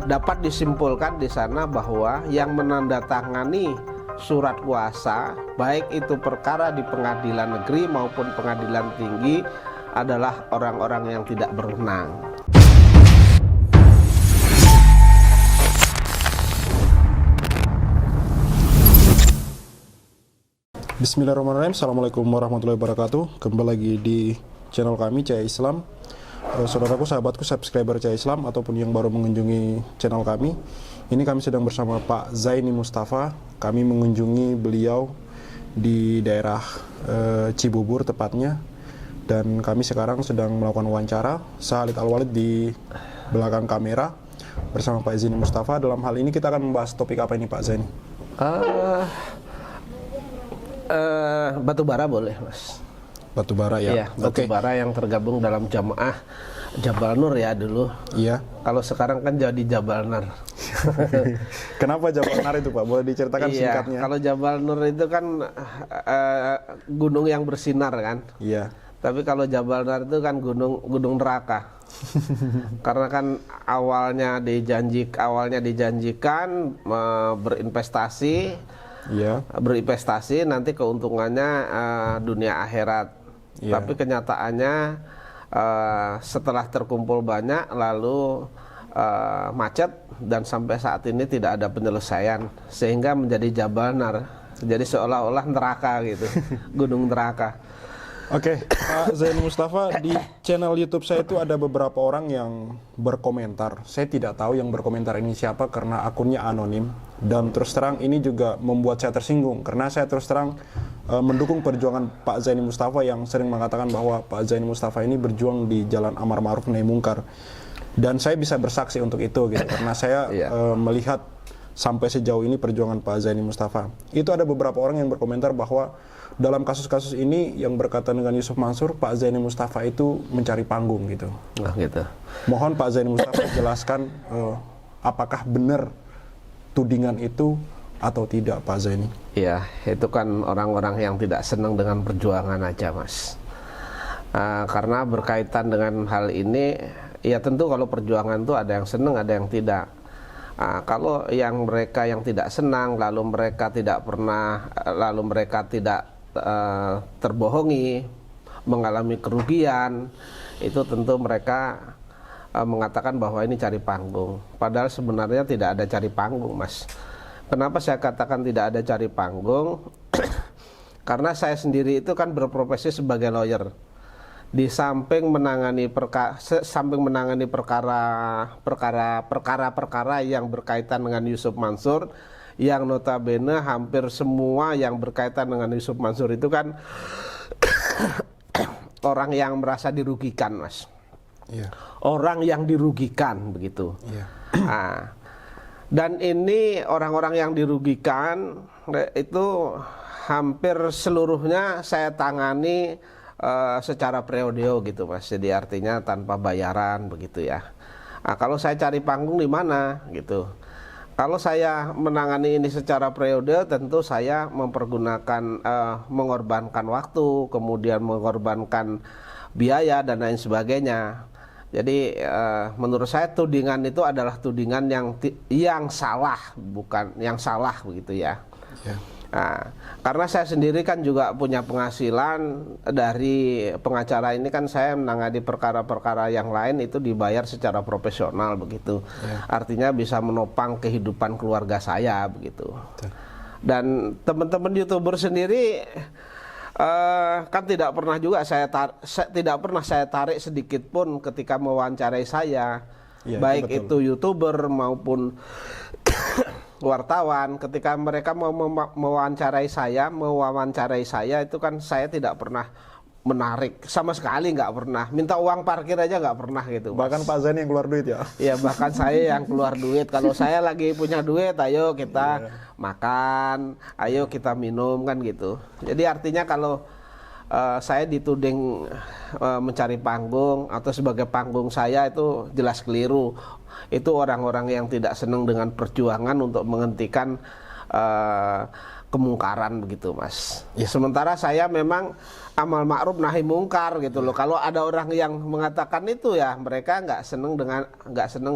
dapat disimpulkan di sana bahwa yang menandatangani surat kuasa, baik itu perkara di pengadilan negeri maupun pengadilan tinggi, adalah orang-orang yang tidak berwenang. Bismillahirrahmanirrahim. Assalamualaikum warahmatullahi wabarakatuh. Kembali lagi di channel kami Cahaya Islam. Saudaraku, sahabatku, subscriber Cahaya Islam ataupun yang baru mengunjungi channel kami, ini kami sedang bersama Pak Zaini Mustafa. Kami mengunjungi beliau di daerah Cibubur tepatnya, dan kami sekarang sedang melakukan wawancara. Saya Khalid Al-Walid di belakang kamera bersama Pak Zaini Mustafa. Dalam hal ini kita akan membahas topik apa ini, Pak Zaini? Batu bara boleh, Mas. Batu bara ya? Iya, batu bara yang tergabung dalam jamaah Jabal Nur ya dulu. Iya. Kalau sekarang kan jadi Jabal Nur. Kenapa Jabal Nur itu, Pak? Boleh diceritakan singkatnya? Kalau Jabal Nur itu kan gunung yang bersinar kan. Iya. Tapi kalau Jabal Nur itu kan gunung neraka. Karena kan awalnya dijanjikan berinvestasi. Iya. Berinvestasi nanti keuntungannya dunia akhirat. Iya. Tapi kenyataannya setelah terkumpul banyak lalu macet dan sampai saat ini tidak ada penyelesaian sehingga menjadi Jabal Nar. Jadi seolah-olah neraka gitu. Gunung neraka. Oke, Pak Zaini Mustafa, di channel YouTube saya itu ada beberapa orang yang berkomentar. Saya tidak tahu yang berkomentar ini siapa karena akunnya anonim. Dan terus terang ini juga membuat saya tersinggung karena saya terus terang mendukung perjuangan Pak Zaini Mustafa yang sering mengatakan bahwa Pak Zaini Mustafa ini berjuang di jalan amar ma'ruf nahi mungkar. Dan saya bisa bersaksi untuk itu gitu karena saya melihat sampai sejauh ini perjuangan Pak Zaini Mustafa. Itu ada beberapa orang yang berkomentar bahwa dalam kasus-kasus ini yang berkaitan dengan Yusuf Mansur, Pak Zaini Mustafa itu mencari panggung gitu. Nah, gitu. Mohon Pak Zaini Mustafa jelaskan apakah benar tudingan itu atau tidak, Pak Zaini? Iya, itu kan orang-orang yang tidak senang dengan perjuangan aja, Mas. Karena berkaitan dengan hal ini, ya tentu kalau perjuangan itu ada yang senang, ada yang tidak. Kalau mereka yang tidak senang, lalu mereka tidak terbohongi, mengalami kerugian, itu tentu mereka mengatakan bahwa ini cari panggung. Padahal sebenarnya tidak ada cari panggung, Mas. Kenapa saya katakan tidak ada cari panggung? Karena saya sendiri itu kan berprofesi sebagai lawyer. Di samping menangani perkara-perkara yang berkaitan dengan Yusuf Mansur, yang notabene hampir semua yang berkaitan dengan Yusuf Mansur itu kan orang yang merasa dirugikan, Mas. Iya. Orang yang dirugikan begitu. Iya. Dan ini orang-orang yang dirugikan itu hampir seluruhnya saya tangani secara periodeo gitu, Mas. Jadi artinya tanpa bayaran begitu ya. Kalau saya cari panggung di mana gitu. Kalau saya menangani ini secara periode, tentu saya mengorbankan waktu, kemudian mengorbankan biaya dan lain sebagainya. Jadi menurut saya tudingan itu adalah tudingan yang salah, bukan yang salah begitu ya. Yeah. Karena saya sendiri kan juga punya penghasilan dari pengacara ini, kan saya menangani perkara-perkara yang lain itu dibayar secara profesional begitu. Artinya bisa menopang kehidupan keluarga saya begitu. Dan teman-teman YouTuber sendiri kan tidak pernah juga saya tarik sedikit pun ketika mewawancarai saya, baik itu YouTuber maupun wartawan. Ketika mereka mau mewawancarai saya itu kan saya tidak pernah menarik, sama sekali nggak pernah. Minta uang parkir aja nggak pernah gitu, Mas. Bahkan Pak Zaini yang keluar duit ya? Iya, bahkan saya yang keluar duit. Kalau saya lagi punya duit, ayo kita makan, ayo kita minum, kan gitu. Jadi artinya kalau saya dituding mencari panggung atau sebagai panggung saya, itu jelas keliru. Itu orang-orang yang tidak senang dengan perjuangan untuk menghentikan kemungkaran begitu, Mas. Sementara saya memang amal ma'ruf nahi mungkar gitu loh. Kalau ada orang yang mengatakan itu ya mereka nggak seneng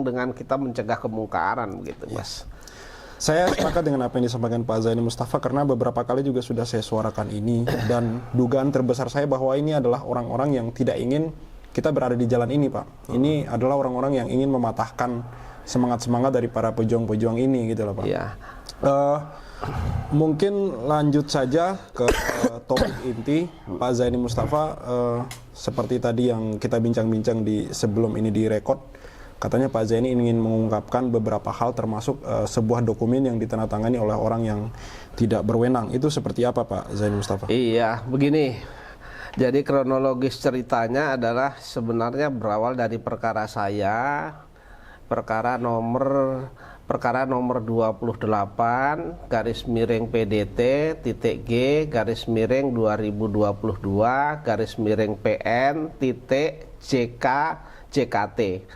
dengan kita mencegah kemungkaran begitu, Mas. Saya sepakat dengan apa yang disampaikan Pak Zaini Mustafa karena beberapa kali juga sudah saya suarakan ini, dan dugaan terbesar saya bahwa ini adalah orang-orang yang tidak ingin kita berada di jalan ini, Pak. Ini adalah orang-orang yang ingin mematahkan semangat-semangat dari para pejuang-pejuang ini gitu loh, Pak. Iya. Mungkin lanjut saja ke topik inti Pak Zaini Mustafa. Seperti tadi yang kita bincang-bincang di sebelum ini direkod, katanya Pak Zaini ingin mengungkapkan beberapa hal termasuk sebuah dokumen yang ditandatangani oleh orang yang tidak berwenang. Itu seperti apa Pak Zaini Mustafa? Iya, begini. Jadi kronologis ceritanya adalah sebenarnya berawal dari perkara saya, perkara nomor 28 garis miring PDT titik G garis miring 2022 garis miring PN titik JK JKT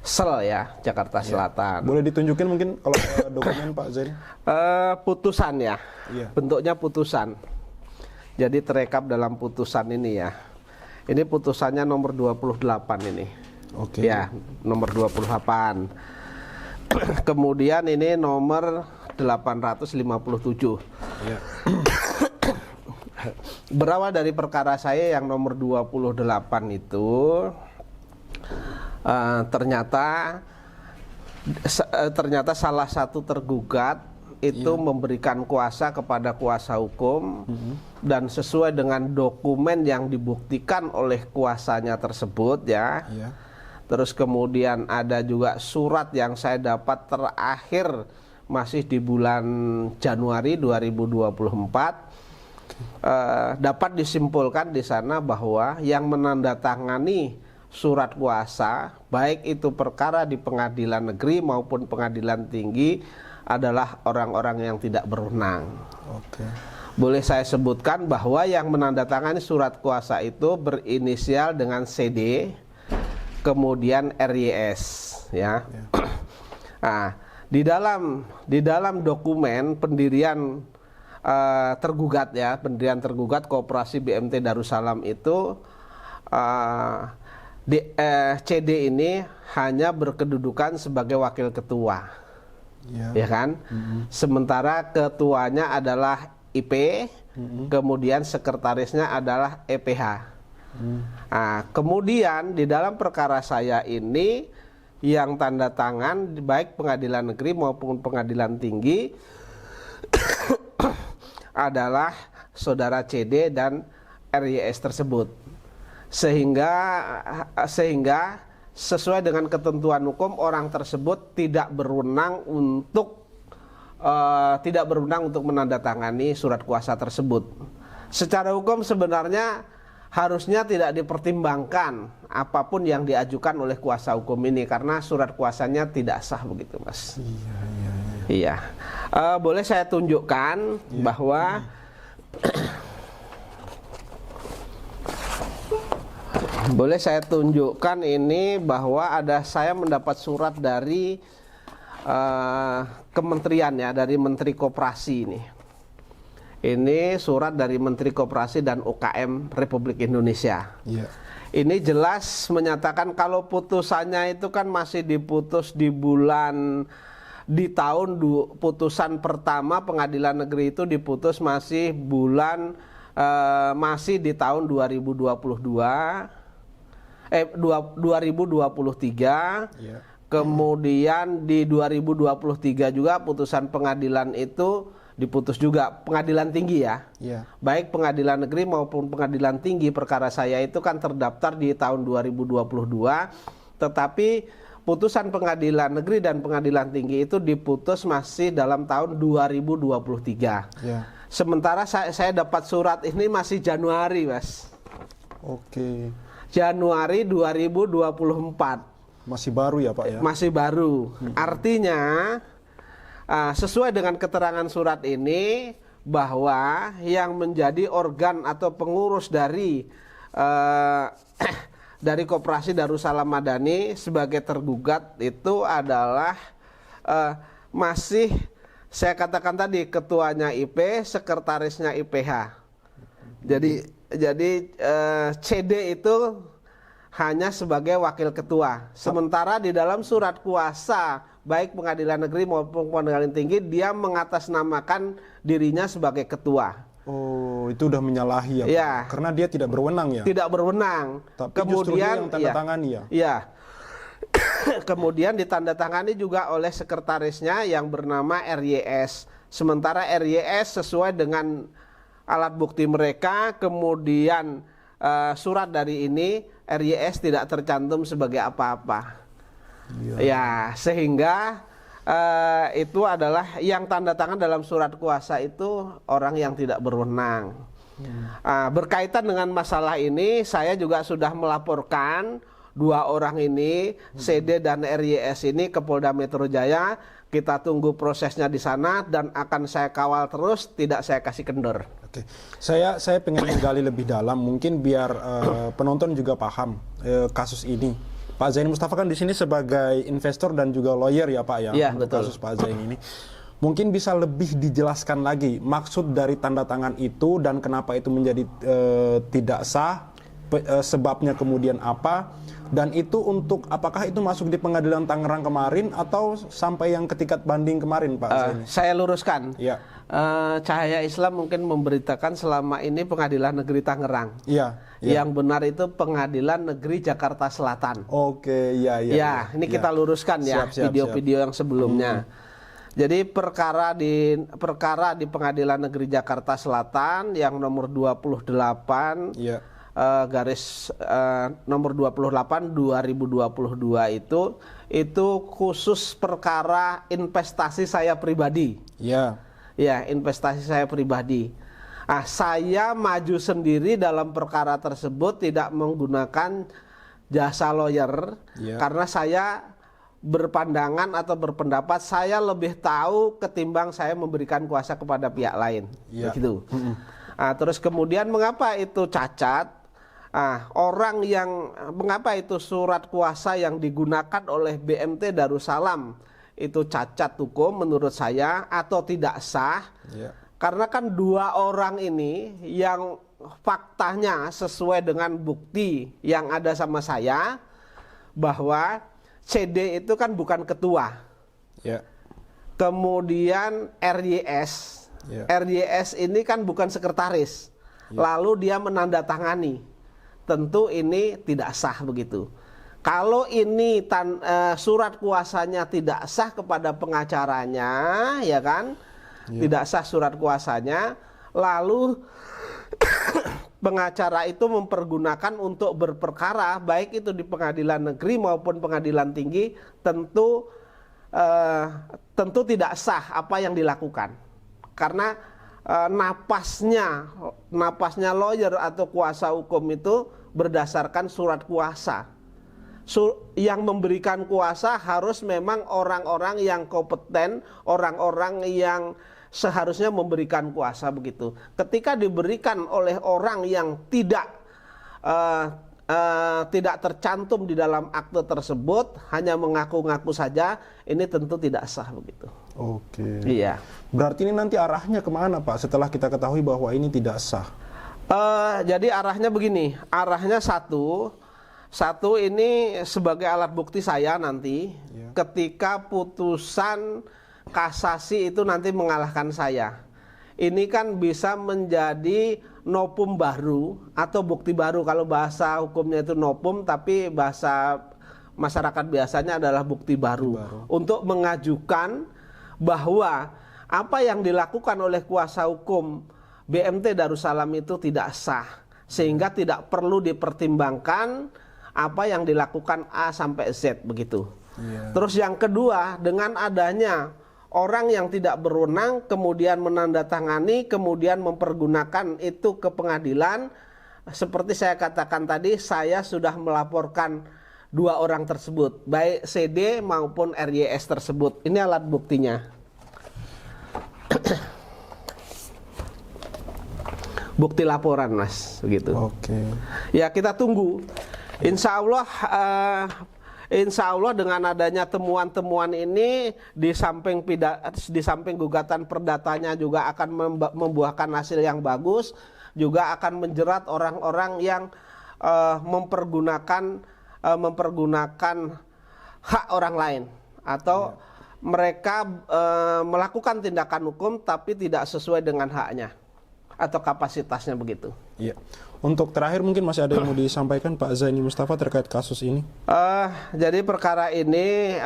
Sel ya, Jakarta Selatan. Boleh ditunjukin mungkin kalau dokumen Pak Zaini? Putusan ya, bentuknya putusan. Jadi terekap dalam putusan ini ya. Ini putusannya nomor 28 ini. Oke. Ya, nomor 28. Kemudian ini nomor 857. Ya. Berawal dari perkara saya yang nomor 28 itu ternyata salah satu tergugat itu memberikan kuasa kepada kuasa hukum dan sesuai dengan dokumen yang dibuktikan oleh kuasanya tersebut ya. Terus kemudian ada juga surat yang saya dapat terakhir masih di bulan Januari 2024. Dapat disimpulkan di sana bahwa yang menandatangani surat kuasa, baik itu perkara di pengadilan negeri maupun pengadilan tinggi, adalah orang-orang yang tidak berwenang. Boleh saya sebutkan bahwa yang menandatangani surat kuasa itu berinisial dengan CD, kemudian RYS, ya. Nah, di dalam dokumen pendirian tergugat ya, pendirian tergugat Koperasi BMT Darussalam itu CD ini hanya berkedudukan sebagai wakil ketua, ya kan? Sementara ketuanya adalah IP, kemudian sekretarisnya adalah EPH. Nah, kemudian di dalam perkara saya ini yang tanda tangan baik pengadilan negeri maupun pengadilan tinggi adalah saudara CD dan RYS tersebut. Sehingga sesuai dengan ketentuan hukum orang tersebut tidak berwenang untuk menandatangani surat kuasa tersebut. Secara hukum sebenarnya harusnya tidak dipertimbangkan apapun yang diajukan oleh kuasa hukum ini karena surat kuasanya tidak sah begitu, Mas. Iya. Boleh saya tunjukkan bahwa boleh saya tunjukkan ini bahwa saya mendapat surat dari kementerian ya, dari Menteri Koperasi ini. Ini surat dari Menteri Koperasi dan UKM Republik Indonesia. Ini jelas menyatakan kalau putusannya itu kan masih diputus di tahun putusan pertama pengadilan negeri itu diputus masih di tahun 2023. Kemudian di 2023 juga putusan pengadilan itu diputus juga, pengadilan tinggi ya. Baik pengadilan negeri maupun pengadilan tinggi, perkara saya itu kan terdaftar di tahun 2022, tetapi putusan pengadilan negeri dan pengadilan tinggi itu diputus masih dalam tahun 2023. Sementara saya dapat surat ini masih Januari, Mas. Januari 2024. Masih baru ya Pak ya? Masih baru. Artinya sesuai dengan keterangan surat ini bahwa yang menjadi organ atau pengurus dari Koperasi Darussalam Madani sebagai tergugat itu adalah masih saya katakan tadi ketuanya IP, sekretarisnya IPH. Jadi CD itu hanya sebagai wakil ketua. Sementara di dalam surat kuasa baik pengadilan negeri maupun pengadilan tinggi dia mengatasnamakan dirinya sebagai ketua. Oh, itu udah menyalahi ya, Pak? Ya. Karena dia tidak berwenang ya. Tidak berwenang. Tapi Kemudian justru dia yang tanda tangani ya. Iya. Kemudian ditandatangani juga oleh sekretarisnya yang bernama RYS. Sementara RYS sesuai dengan alat bukti mereka, kemudian surat dari ini RYS tidak tercantum sebagai apa-apa. Ya, sehingga itu adalah yang tanda tangan dalam surat kuasa itu orang yang tidak berwenang. Berkaitan dengan masalah ini, saya juga sudah melaporkan 2 orang ini, CD dan RYS ini ke Polda Metro Jaya. Kita tunggu prosesnya di sana dan akan saya kawal terus, tidak saya kasih kendor. Oke, saya pengen menggali lebih dalam, mungkin biar penonton juga paham kasus ini. Pak Zain Mustafa kan di sini sebagai investor dan juga lawyer ya Pak ya, Iya, untuk betul. kasus Pak Zain ini. Mungkin bisa lebih dijelaskan lagi maksud dari tanda tangan itu dan kenapa itu menjadi tidak sah, sebabnya kemudian apa, dan itu untuk apakah itu masuk di pengadilan Tangerang kemarin atau sampai yang ke tingkat banding kemarin Pak Zain? Saya luruskan. Ya. Cahaya Islam mungkin memberitakan selama ini Pengadilan Negeri Tangerang. Iya. Yang benar itu Pengadilan Negeri Jakarta Selatan. Oke, iya. Ya, ini kita luruskan ya video-video yang sebelumnya. Jadi perkara di Pengadilan Negeri Jakarta Selatan yang nomor 28 garis nomor 28 2022 itu khusus perkara investasi saya pribadi. Iya. Ya, investasi saya pribadi. Saya maju sendiri dalam perkara tersebut tidak menggunakan jasa lawyer karena saya berpandangan atau berpendapat saya lebih tahu ketimbang saya memberikan kuasa kepada pihak lain. Begitu. Terus kemudian mengapa itu cacat? Orang yang mengapa itu surat kuasa yang digunakan oleh BMT Darussalam itu cacat hukum menurut saya atau tidak sah? Karena kan 2 orang ini yang faktanya sesuai dengan bukti yang ada sama saya bahwa CD itu kan bukan ketua. Kemudian RYS ini kan bukan sekretaris. Lalu dia menandatangani. Tentu ini tidak sah begitu. Kalau ini surat kuasanya tidak sah kepada pengacaranya, ya kan? Tidak sah surat kuasanya, lalu pengacara itu mempergunakan untuk berperkara, baik itu di pengadilan negeri maupun pengadilan tinggi, tentu tidak sah apa yang dilakukan. Karena napasnya lawyer atau kuasa hukum itu berdasarkan surat kuasa. Yang memberikan kuasa harus memang orang-orang yang kompeten, orang-orang yang seharusnya memberikan kuasa begitu. Ketika diberikan oleh orang yang tidak tercantum di dalam akte tersebut, hanya mengaku-ngaku saja, ini tentu tidak sah begitu. Oke. Iya. Berarti ini nanti arahnya kemana Pak setelah kita ketahui bahwa ini tidak sah? Jadi arahnya begini, arahnya satu ini sebagai alat bukti saya nanti ketika putusan kasasi itu nanti mengalahkan saya. Ini kan bisa menjadi novum baru atau bukti baru. Kalau bahasa hukumnya itu novum, tapi bahasa masyarakat biasanya adalah bukti baru. Untuk mengajukan bahwa apa yang dilakukan oleh kuasa hukum BMT Darussalam itu tidak sah. Sehingga tidak perlu dipertimbangkan apa yang dilakukan A sampai Z begitu. Terus yang kedua, dengan adanya orang yang tidak berwenang kemudian menandatangani, kemudian mempergunakan itu ke pengadilan, seperti saya katakan tadi, saya sudah melaporkan 2 orang tersebut, baik CD maupun RYS tersebut. Ini alat buktinya. Bukti laporan, Mas, begitu. Oke. Ya, kita tunggu. Insya Allah insya Allah dengan adanya temuan-temuan ini di samping gugatan perdatanya juga akan membuahkan hasil yang bagus, juga akan menjerat orang-orang yang mempergunakan hak orang lain atau mereka melakukan tindakan hukum tapi tidak sesuai dengan haknya atau kapasitasnya begitu. Iya. Untuk terakhir mungkin masih ada yang mau disampaikan Pak Zaini Mustafa terkait kasus ini? Jadi perkara ini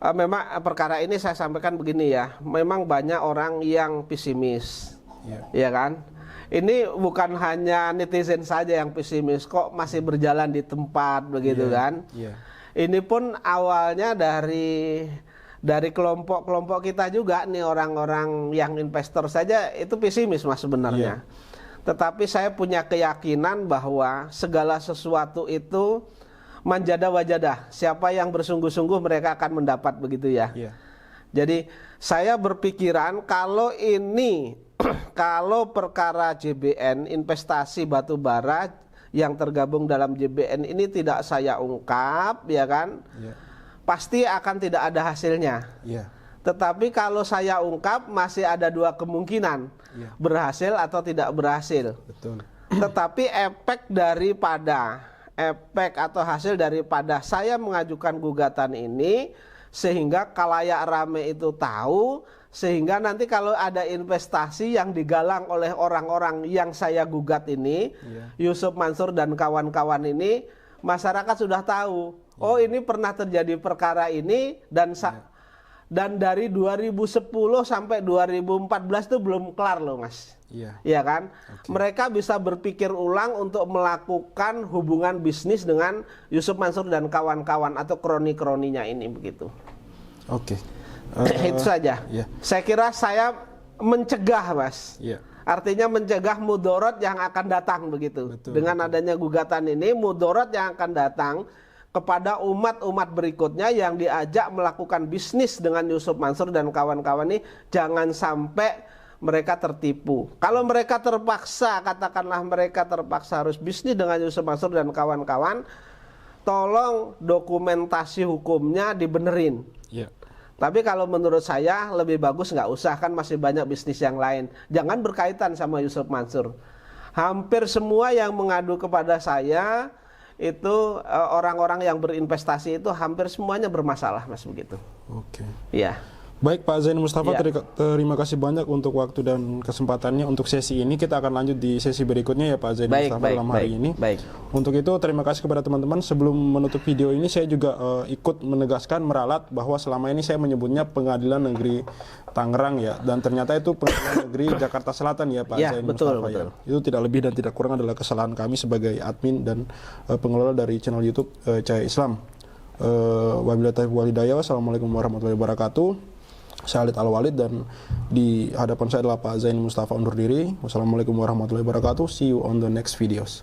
memang perkara ini saya sampaikan begini ya, memang banyak orang yang pesimis, ya kan? Ini bukan hanya netizen saja yang pesimis, kok masih berjalan di tempat begitu kan? Ini pun awalnya dari kelompok-kelompok kita juga nih, orang-orang yang investor saja itu pesimis mas sebenarnya. Tetapi saya punya keyakinan bahwa segala sesuatu itu manjada wajadah. Siapa yang bersungguh-sungguh mereka akan mendapat begitu ya. Jadi saya berpikiran kalau ini kalau perkara JBN investasi batu bara yang tergabung dalam JBN ini tidak saya ungkap ya kan, pasti akan tidak ada hasilnya. Tetapi kalau saya ungkap masih ada dua kemungkinan, berhasil atau tidak berhasil. Betul. Tetapi efek atau hasil daripada saya mengajukan gugatan ini sehingga kalayak rame itu tahu, sehingga nanti kalau ada investasi yang digalang oleh orang-orang yang saya gugat ini, Yusuf Mansur dan kawan-kawan ini, masyarakat sudah tahu. Oh ini pernah terjadi perkara ini dan dari 2010 sampai 2014 itu belum kelar loh mas. Iya kan? Mereka bisa berpikir ulang untuk melakukan hubungan bisnis dengan Yusuf Mansur dan kawan-kawan atau kroni-kroninya ini begitu. Itu saja. Saya kira saya mencegah mas. Artinya mencegah mudorot yang akan datang begitu. Dengan adanya gugatan ini, mudorot yang akan datang kepada umat-umat berikutnya yang diajak melakukan bisnis dengan Yusuf Mansur dan kawan-kawan ini, jangan sampai mereka tertipu. Kalau mereka terpaksa, katakanlah mereka terpaksa harus bisnis dengan Yusuf Mansur dan kawan-kawan, tolong dokumentasi hukumnya dibenerin. Tapi kalau menurut saya lebih bagus nggak usah, kan masih banyak bisnis yang lain. Jangan berkaitan sama Yusuf Mansur. Hampir semua yang mengadu kepada saya itu orang-orang yang berinvestasi itu hampir semuanya bermasalah mas begitu. Iya. Baik Pak Zaini Mustafa, terima kasih banyak untuk waktu dan kesempatannya untuk sesi ini. Kita akan lanjut di sesi berikutnya ya Pak Zaini Mustafa dalam hari ini. Untuk itu terima kasih kepada teman-teman. Sebelum menutup video ini saya juga ikut menegaskan, meralat bahwa selama ini saya menyebutnya Pengadilan Negeri Tangerang ya, dan ternyata itu Pengadilan Negeri Jakarta Selatan ya Pak Zaini Mustafa. Ya. Itu tidak lebih dan tidak kurang adalah kesalahan kami sebagai admin dan pengelola dari channel YouTube Cahaya Islam. Wabillahi taufiq wal hidayah. Wassalamualaikum warahmatullahi wabarakatuh. Saya Khalid Al-Walid dan di hadapan saya adalah Pak Zaini Mustafa undur diri. Wassalamualaikum warahmatullahi wabarakatuh. See you on the next videos.